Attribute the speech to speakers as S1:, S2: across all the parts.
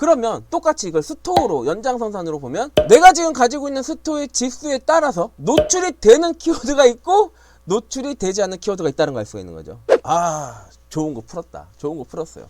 S1: 그러면 똑같이 이걸 스토어로 연장선상으로 보면 내가 지금 가지고 있는 스토어의 지수에 따라서 노출이 되는 키워드가 있고 노출이 되지 않는 키워드가 있다는 걸 알 수가 있는 거죠. 아, 좋은 거 풀었다. 좋은 거 풀었어요.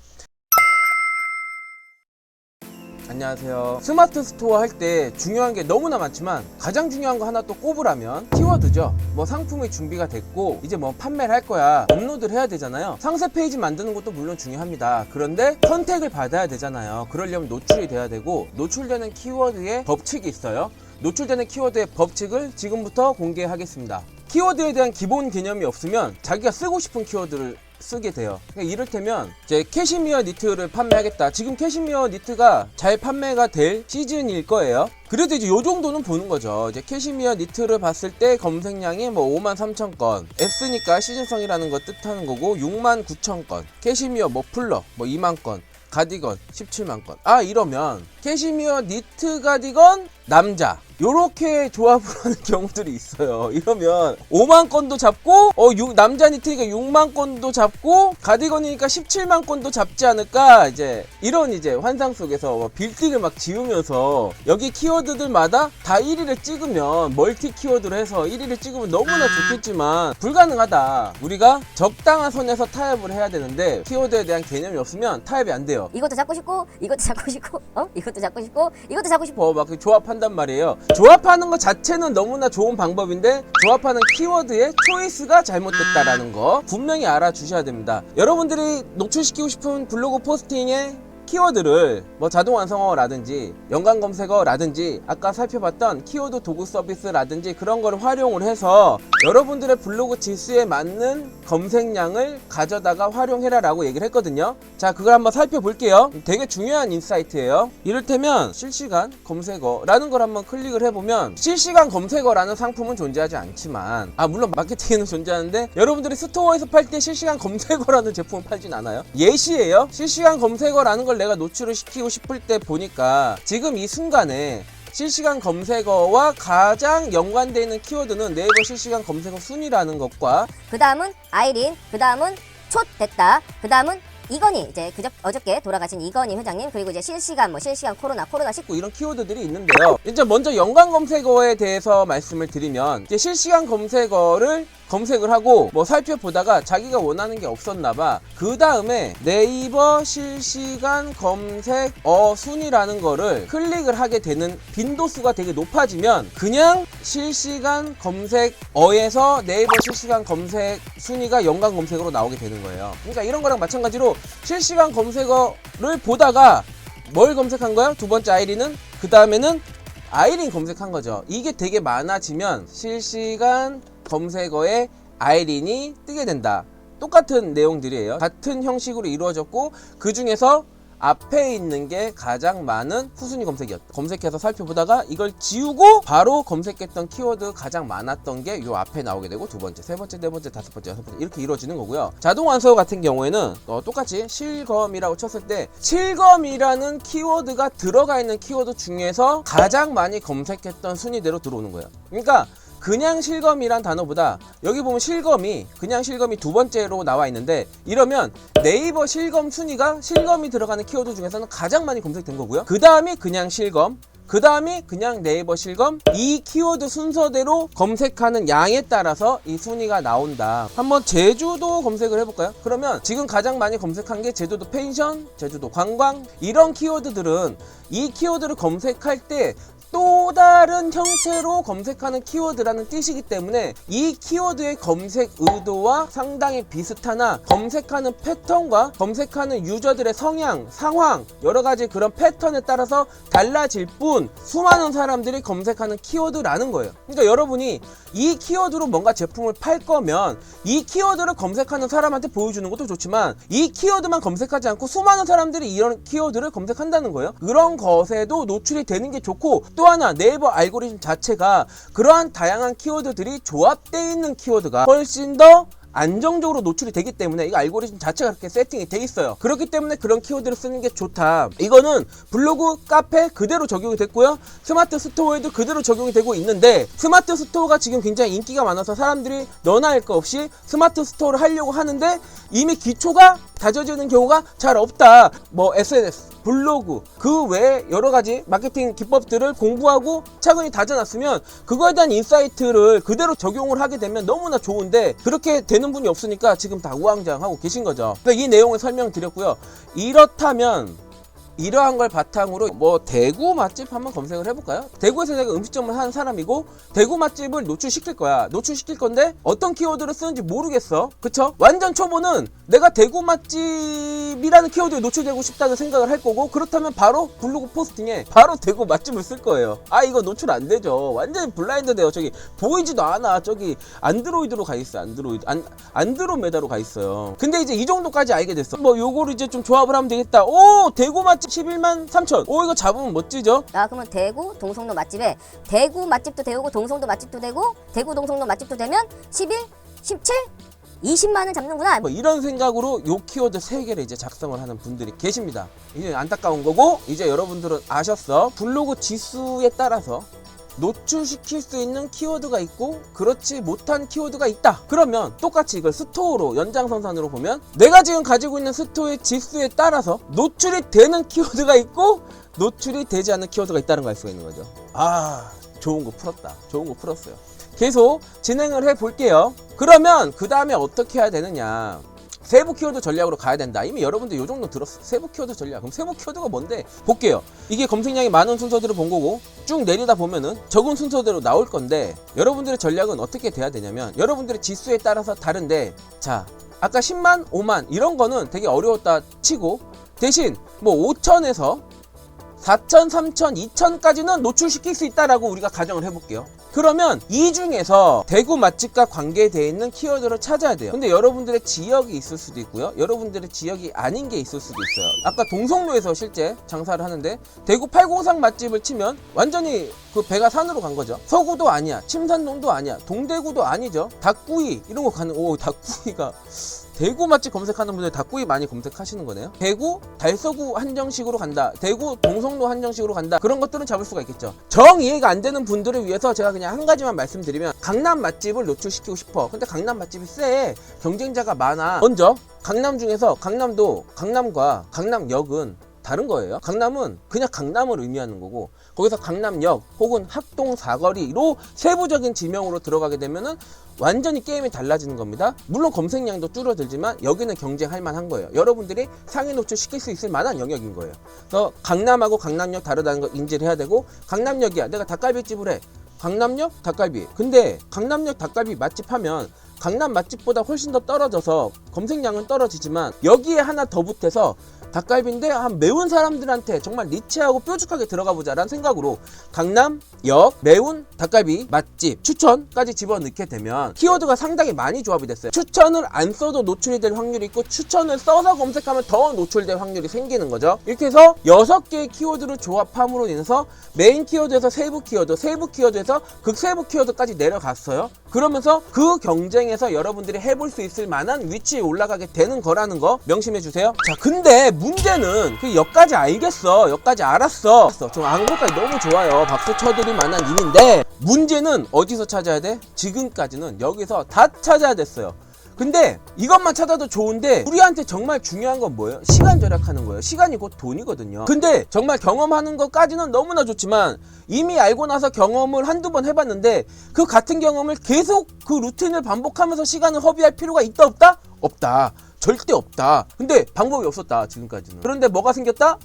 S1: 안녕하세요. 스마트 스토어 할 때 중요한 게 너무나 많지만 가장 중요한 거 하나 또 꼽으라면 키워드죠. 뭐 상품이 준비가 됐고 이제 뭐 판매를 할 거야, 업로드를 해야 되잖아요. 상세 페이지 만드는 것도 물론 중요합니다. 그런데 선택을 받아야 되잖아요. 그러려면 노출이 돼야 되고, 노출되는 키워드의 법칙이 있어요. 노출되는 키워드의 법칙을 지금부터 공개하겠습니다. 키워드에 대한 기본 개념이 없으면 자기가 쓰고 싶은 키워드를 쓰게 돼요. 그러니까 이를테면 이제 캐시미어 니트를 판매하겠다. 지금 캐시미어 니트가 잘 판매가 될 시즌일 거예요. 그래도 이제 요 정도는 보는 거죠. 이제 캐시미어 니트를 봤을 때 검색량이 뭐 53,000건, S니까 시즌성이라는 거 뜻하는 거고, 69,000건, 캐시미어 머플러 뭐 2만 건, 가디건 17만 건. 아, 이러면 캐시미어 니트 가디건 남자 요렇게 조합을 하는 경우들이 있어요. 이러면 5만 건도 잡고 남자 니트니까 6만 건도 잡고 가디건이니까 17만 건도 잡지 않을까, 이제 이런 이제 환상 속에서 빌딩을 막 지으면서 여기 키워드들마다 다 1위를 찍으면, 멀티 키워드로 해서 1위를 찍으면 너무나 좋겠지만 불가능하다. 우리가 적당한 선에서 타협을 해야 되는데 키워드에 대한 개념이 없으면 타협이 안 돼요.
S2: 이것도 잡고 싶고 이것도 잡고 싶고 이것도 잡고 싶고 이것도 잡고 싶고
S1: 막 조합한단 말이에요. 조합하는 것 자체는 너무나 좋은 방법인데 조합하는 키워드의 초이스가 잘못됐다라는 거 분명히 알아주셔야 됩니다. 여러분들이 노출시키고 싶은 블로그 포스팅에 키워드를 뭐 자동 완성어라든지 연관 검색어라든지 아까 살펴봤던 키워드 도구 서비스라든지 그런 거를 활용을 해서 여러분들의 블로그 지수에 맞는 검색량을 가져다가 활용해라 라고 얘기를 했거든요. 자, 그걸 한번 살펴볼게요. 되게 중요한 인사이트예요. 이를테면 실시간 검색어라는 걸 한번 클릭을 해보면 실시간 검색어라는 상품은 존재하지 않지만, 물론 마케팅에는 존재하는데 여러분들이 스토어에서 팔 때 실시간 검색어라는 제품을 팔진 않아요. 예시예요. 실시간 검색어라는 걸 내가 노출을 시키고 싶을 때 보니까 지금 이 순간에 실시간 검색어와 가장 연관되어 있는 키워드는 네이버 실시간 검색어 순위라는 것과,
S2: 그 다음은 아이린, 그 다음은 촛 됐다, 그 다음은 이건희, 이제 어저께 돌아가신 이건희 회장님, 그리고 이제 실시간 코로나19
S1: 이런 키워드들이 있는데요. 이제 먼저 연관 검색어에 대해서 말씀을 드리면, 이제 실시간 검색어를 검색을 하고 뭐 살펴보다가 자기가 원하는 게 없었나봐. 그 다음에 네이버 실시간 검색어 순위라는 거를 클릭을 하게 되는 빈도수가 되게 높아지면 그냥 실시간 검색어에서 네이버 실시간 검색 순위가 연관 검색어로 나오게 되는 거예요. 그러니까 이런 거랑 마찬가지로 실시간 검색어를 보다가 뭘 검색한 거야? 두 번째 아이린은? 그 다음에는 아이린 검색한 거죠. 이게 되게 많아지면 실시간 검색어에 아이린이 뜨게 된다. 똑같은 내용들이에요. 같은 형식으로 이루어졌고 그 중에서 앞에 있는 게 가장 많은 후순위 검색이었다. 검색해서 살펴보다가 이걸 지우고 바로 검색했던 키워드 가장 많았던 게 요 앞에 나오게 되고, 두 번째, 세 번째, 네 번째, 다섯 번째, 여섯 번째 이렇게 이루어지는 거고요. 자동 완성어 같은 경우에는 똑같이 실검이라고 쳤을 때 실검이라는 키워드가 들어가 있는 키워드 중에서 가장 많이 검색했던 순위대로 들어오는 거예요. 그러니까 그냥 실검이란 단어보다 여기 보면 실검이, 그냥 실검이 두 번째로 나와 있는데, 이러면 네이버 실검 순위가 실검이 들어가는 키워드 중에서는 가장 많이 검색된 거고요. 그 다음이 그냥 실검, 그 다음이 그냥 네이버 실검, 이 키워드 순서대로 검색하는 양에 따라서 이 순위가 나온다. 한번 제주도 검색을 해볼까요? 그러면 지금 가장 많이 검색한 게 제주도 펜션, 제주도 관광, 이런 키워드들은 이 키워드를 검색할 때 또 다른 형태로 검색하는 키워드라는 뜻이기 때문에 이 키워드의 검색 의도와 상당히 비슷하나 검색하는 패턴과 검색하는 유저들의 성향, 상황, 여러가지 그런 패턴에 따라서 달라질 뿐 수많은 사람들이 검색하는 키워드라는 거예요. 그러니까 여러분이 이 키워드로 뭔가 제품을 팔 거면 이 키워드를 검색하는 사람한테 보여주는 것도 좋지만 이 키워드만 검색하지 않고 수많은 사람들이 이런 키워드를 검색한다는 거예요. 그런 것에도 노출이 되는 게 좋고, 또 하나 네이버 알고리즘 자체가 그러한 다양한 키워드들이 조합되어 있는 키워드가 훨씬 더 안정적으로 노출이 되기 때문에 이 알고리즘 자체가 그렇게 세팅이 돼 있어요. 그렇기 때문에 그런 키워드를 쓰는 게 좋다. 이거는 블로그, 카페 그대로 적용이 됐고요. 스마트 스토어에도 그대로 적용이 되고 있는데, 스마트 스토어가 지금 굉장히 인기가 많아서 사람들이 너나 할 거 없이 스마트 스토어를 하려고 하는데 이미 기초가 다져지는 경우가 잘 없다. 뭐 SNS 블로그 그 외에 여러 가지 마케팅 기법들을 공부하고 차근히 다져놨으면 그거에 대한 인사이트를 그대로 적용을 하게 되면 너무나 좋은데 그렇게 되는 분이 없으니까 지금 다 우왕좌왕하고 계신 거죠. 이 내용을 설명드렸고요. 이렇다면 이러한 걸 바탕으로 뭐 대구 맛집 한번 검색을 해볼까요? 대구에서 내가 음식점을 하는 사람이고 대구 맛집을 노출시킬 거야. 노출시킬 건데 어떤 키워드를 쓰는지 모르겠어. 그쵸? 완전 초보는 내가 대구 맛집이라는 키워드에 노출되고 싶다는 생각을 할 거고 그렇다면 바로 블로그 포스팅에 바로 대구 맛집을 쓸 거예요. 아 이거 노출 안 되죠. 완전히 블라인드 돼요. 저기 보이지도 않아. 저기 안드로이드로 가 있어요. 안드로메다로 가 있어요. 근데 이제 이 정도까지 알게 됐어. 뭐 요거를 이제 좀 조합을 하면 되겠다. 오 대구 맛집 11만 3천. 오 이거 잡으면 멋지죠?
S2: 야 그러면 대구 동성로 맛집에 대구 맛집도 되고 동성도 맛집도 되고 대구 동성로 맛집도 되면 11, 17, 20만은 잡는구나.
S1: 뭐 이런 생각으로 요 키워드 3개를 이제 작성을 하는 분들이 계십니다. 이제 안타까운 거고 이제 여러분들은 아셨어. 블로그 지수에 따라서 노출시킬 수 있는 키워드가 있고 그렇지 못한 키워드가 있다. 그러면 똑같이 이걸 스토어로 연장선상으로 보면 내가 지금 가지고 있는 스토어의 지수에 따라서 노출이 되는 키워드가 있고 노출이 되지 않는 키워드가 있다는 걸 알 수가 있는 거죠. 아 좋은 거 풀었다. 좋은 거 풀었어요. 계속 진행을 해 볼게요. 그러면 그 다음에 어떻게 해야 되느냐. 세부 키워드 전략으로 가야 된다. 이미 여러분들 요 정도 들었어. 세부 키워드 전략. 그럼 세부 키워드가 뭔데? 볼게요. 이게 검색량이 많은 순서들을 본 거고 쭉 내리다 보면은 적은 순서대로 나올 건데 여러분들의 전략은 어떻게 돼야 되냐면 여러분들의 지수에 따라서 다른데 자 아까 10만, 5만 이런 거는 되게 어려웠다 치고 대신 뭐 5천에서 4천, 3천, 2천까지는 노출시킬 수 있다라고 우리가 가정을 해볼게요. 그러면 이 중에서 대구 맛집과 관계되어 있는 키워드를 찾아야 돼요. 근데 여러분들의 지역이 있을 수도 있고요. 여러분들의 지역이 아닌 게 있을 수도 있어요. 아까 동성로에서 실제 장사를 하는데 대구 팔공상 맛집을 치면 완전히 그 배가 산으로 간 거죠. 서구도 아니야. 침산동도 아니야. 동대구도 아니죠. 닭구이 이런 거 가는 오 닭구이가 대구 맛집 검색하는 분들 닭구이 많이 검색하시는 거네요. 대구 달서구 한정식으로 간다. 대구 동성로 한정식으로 간다. 그런 것들은 잡을 수가 있겠죠. 정 이해가 안 되는 분들을 위해서 제가 그냥 한 가지만 말씀드리면 강남 맛집을 노출시키고 싶어. 근데 강남 맛집이 세. 경쟁자가 많아. 먼저 강남 중에서 강남도 강남과 강남역은 다른 거예요. 강남은 그냥 강남을 의미하는 거고 거기서 강남역 혹은 학동 사거리로 세부적인 지명으로 들어가게 되면은 완전히 게임이 달라지는 겁니다. 물론 검색량도 줄어들지만 여기는 경쟁할 만한 거예요. 여러분들이 상위 노출시킬 수 있을 만한 영역인 거예요. 그래서 강남하고 강남역 다르다는 거 인지를 해야 되고 강남역이야. 내가 닭갈비집을 해. 강남역 닭갈비. 근데 강남역 닭갈비 맛집 하면 강남 맛집보다 훨씬 더 떨어져서 검색량은 떨어지지만 여기에 하나 더 붙어서 닭갈비인데 한 매운 사람들한테 정말 니치하고 뾰족하게 들어가 보자라는 생각으로 강남역 매운 닭갈비 맛집 추천까지 집어넣게 되면 키워드가 상당히 많이 조합이 됐어요. 추천을 안 써도 노출이 될 확률이 있고 추천을 써서 검색하면 더 노출될 확률이 생기는 거죠. 이렇게 해서 6개의 키워드를 조합함으로 인해서 메인 키워드에서 세부 키워드, 세부 키워드에서 극세부 키워드까지 내려갔어요. 그러면서 그 경쟁에서 여러분들이 해볼 수 있을 만한 위치에 올라가게 되는 거라는 거 명심해 주세요. 자, 근데 문제는 그 여기까지 알겠어. 여기까지 알았어. 좀 아는 것까지 너무 좋아요. 박수 쳐드릴 만한 일인데 문제는 어디서 찾아야 돼? 지금까지는 여기서 다 찾아야 됐어요. 근데 이것만 찾아도 좋은데 우리한테 정말 중요한 건 뭐예요? 시간 절약하는 거예요. 시간이 곧 돈이거든요. 근데 정말 경험하는 것까지는 너무나 좋지만 이미 알고 나서 경험을 한두 번 해봤는데 그 같은 경험을 계속 그 루틴을 반복하면서 시간을 허비할 필요가 있다 없다? 없다. 절대 없다. 근데 방법이 없었다 지금까지는. 그런데 뭐가 생겼다?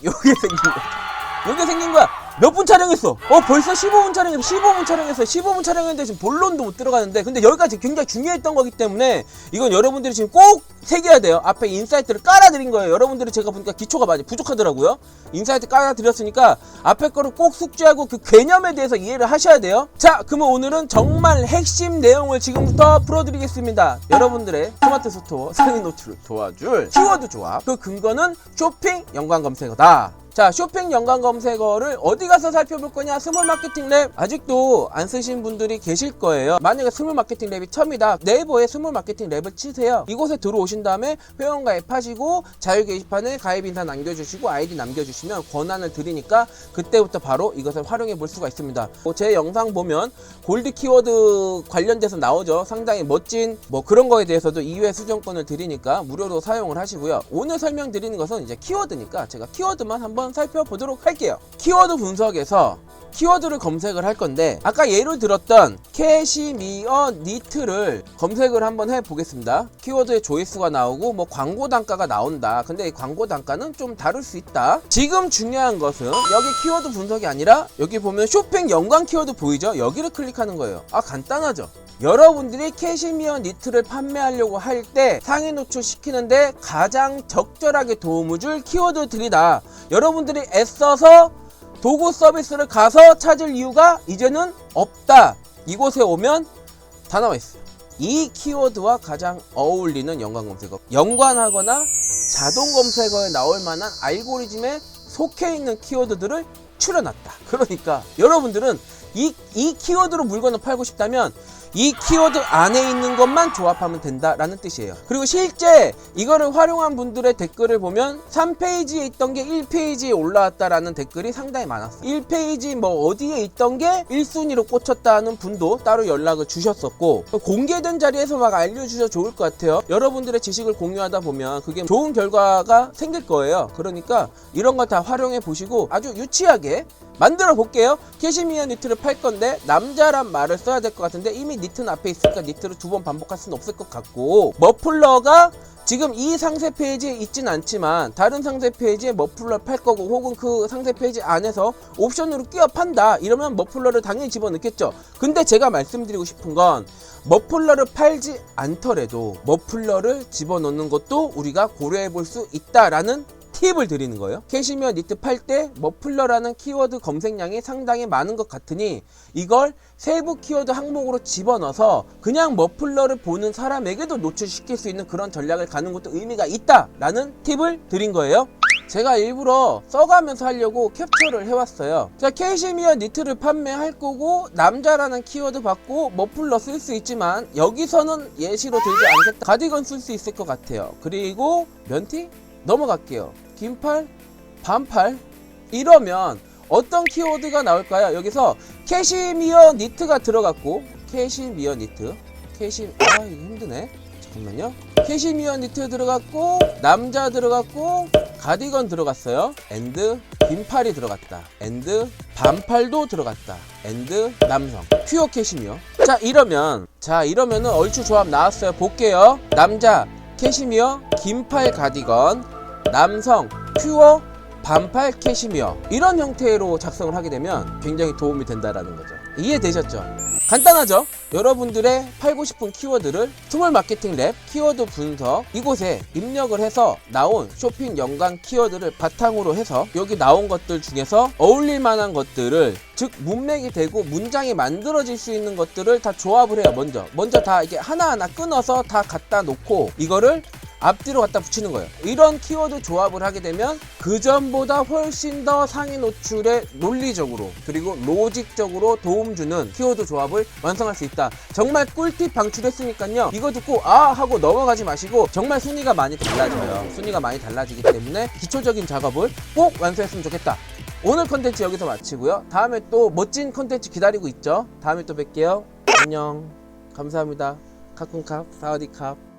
S1: 여기에 생긴 거야. 여기에 생긴 거야. 몇 분 촬영했어? 벌써 15분 촬영했어. 15분 촬영했어요. 15분 촬영했는데 지금 본론도 못 들어가는데 근데 여기까지 굉장히 중요했던 거기 때문에 이건 여러분들이 지금 꼭 새겨야 돼요. 앞에 인사이트를 깔아드린 거예요. 여러분들이 제가 보니까 기초가 많이 부족하더라고요. 인사이트 깔아드렸으니까 앞에 거를 꼭 숙지하고 그 개념에 대해서 이해를 하셔야 돼요. 자, 그러면 오늘은 정말 핵심 내용을 지금부터 풀어드리겠습니다. 여러분들의 스마트 스토어 상위 노출을 도와줄 키워드 조합. 그 근거는 쇼핑 연관 검색어다. 자, 쇼핑 연관 검색어를 어디 가서 살펴볼 거냐? 스몰 마케팅 랩. 아직도 안 쓰신 분들이 계실 거예요. 만약에 스몰 마케팅 랩이 처음이다. 네이버에 스몰 마케팅 랩을 치세요. 이곳에 들어오신 다음에 회원 가입하시고 자유 게시판에 가입 인사 남겨주시고 아이디 남겨주시면 권한을 드리니까 그때부터 바로 이것을 활용해 볼 수가 있습니다. 제 영상 보면 골드 키워드 관련돼서 나오죠. 상당히 멋진 뭐 그런 거에 대해서도 2회 수정권을 드리니까 무료로 사용을 하시고요. 오늘 설명드리는 것은 이제 키워드니까 제가 키워드만 한번 살펴보도록 할게요. 키워드 분석에서 키워드를 검색을 할 건데 아까 예를 들었던 캐시미어 니트를 검색을 한번 해보겠습니다. 키워드에 조회수가 나오고 뭐 광고 단가가 나온다. 근데 이 광고 단가는 좀 다를 수 있다. 지금 중요한 것은 여기 키워드 분석이 아니라 여기 보면 쇼핑 연관 키워드 보이죠? 여기를 클릭하는 거예요. 간단하죠? 여러분들이 캐시미어 니트를 판매하려고 할 때 상위 노출시키는데 가장 적절하게 도움을 줄 키워드들이다. 여러분들이 애써서 도구 서비스를 가서 찾을 이유가 이제는 없다. 이곳에 오면 다 나와 있어요. 이 키워드와 가장 어울리는 연관 검색어, 연관하거나 자동 검색어에 나올 만한 알고리즘에 속해 있는 키워드들을 추려놨다. 그러니까 여러분들은 이 키워드로 물건을 팔고 싶다면 이 키워드 안에 있는 것만 조합하면 된다라는 뜻이에요. 그리고 실제 이거를 활용한 분들의 댓글을 보면 3페이지에 있던 게 1페이지에 올라왔다라는 댓글이 상당히 많았어요. 1페이지 뭐 어디에 있던 게 1순위로 꽂혔다는 분도 따로 연락을 주셨었고, 공개된 자리에서 막 알려주셔서 좋을 것 같아요. 여러분들의 지식을 공유하다 보면 그게 좋은 결과가 생길 거예요. 그러니까 이런 걸 다 활용해 보시고 아주 유치하게 만들어 볼게요. 캐시미어 니트를 팔 건데 남자란 말을 써야 될 것 같은데 이미 니트는 앞에 있으니까 니트를 2번 반복할 수는 없을 것 같고, 머플러가 지금 이 상세 페이지에 있진 않지만 다른 상세 페이지에 머플러를 팔 거고 혹은 그 상세 페이지 안에서 옵션으로 끼워 판다 이러면 머플러를 당연히 집어넣겠죠. 근데 제가 말씀드리고 싶은 건 머플러를 팔지 않더라도 머플러를 집어넣는 것도 우리가 고려해 볼 수 있다라는 팁을 드리는 거예요. 캐시미어 니트 팔 때 머플러라는 키워드 검색량이 상당히 많은 것 같으니 이걸 세부 키워드 항목으로 집어넣어서 그냥 머플러를 보는 사람에게도 노출시킬 수 있는 그런 전략을 가는 것도 의미가 있다라는 팁을 드린 거예요. 제가 일부러 써가면서 하려고 캡처를 해왔어요. 자, 캐시미어 니트를 판매할 거고 남자라는 키워드 받고 머플러 쓸 수 있지만 여기서는 예시로 들지 않겠다. 가디건 쓸 수 있을 것 같아요. 그리고 면티? 넘어갈게요. 긴팔, 반팔 이러면 어떤 키워드가 나올까요? 여기서 캐시미어 니트가 들어갔고, 캐시미어 니트, 이거 힘드네. 잠깐만요. 캐시미어 니트 들어갔고, 남자 들어갔고, 가디건 들어갔어요. 앤드 긴팔이 들어갔다. 앤드 반팔도 들어갔다. 앤드 남성 퓨어 캐시미어. 자, 이러면은 얼추 조합 나왔어요. 볼게요. 남자 캐시미어, 긴팔 가디건, 남성 퓨어 반팔 캐시미어, 이런 형태로 작성을 하게 되면 굉장히 도움이 된다라는 거죠. 이해되셨죠? 간단하죠? 여러분들의 팔고 싶은 키워드를 스몰 마케팅 랩 키워드 분석 이곳에 입력을 해서 나온 쇼핑 연관 키워드를 바탕으로 해서 여기 나온 것들 중에서 어울릴 만한 것들을, 즉 문맥이 되고 문장이 만들어질 수 있는 것들을 다 조합을 해요. 먼저 다 이게 하나하나 끊어서 다 갖다 놓고 이거를 앞뒤로 갖다 붙이는 거예요. 이런 키워드 조합을 하게 되면 그 전보다 훨씬 더 상위 노출에 논리적으로 그리고 로직적으로 도움 주는 키워드 조합을 완성할 수 있다. 정말 꿀팁 방출했으니까요. 이거 듣고 하고 넘어가지 마시고 정말 순위가 많이 달라져요. 순위가 많이 달라지기 때문에 기초적인 작업을 꼭 완수했으면 좋겠다. 오늘 컨텐츠 여기서 마치고요. 다음에 또 멋진 컨텐츠 기다리고 있죠. 다음에 또 뵐게요. 안녕. 감사합니다. 카쿤캅, 사와디캅.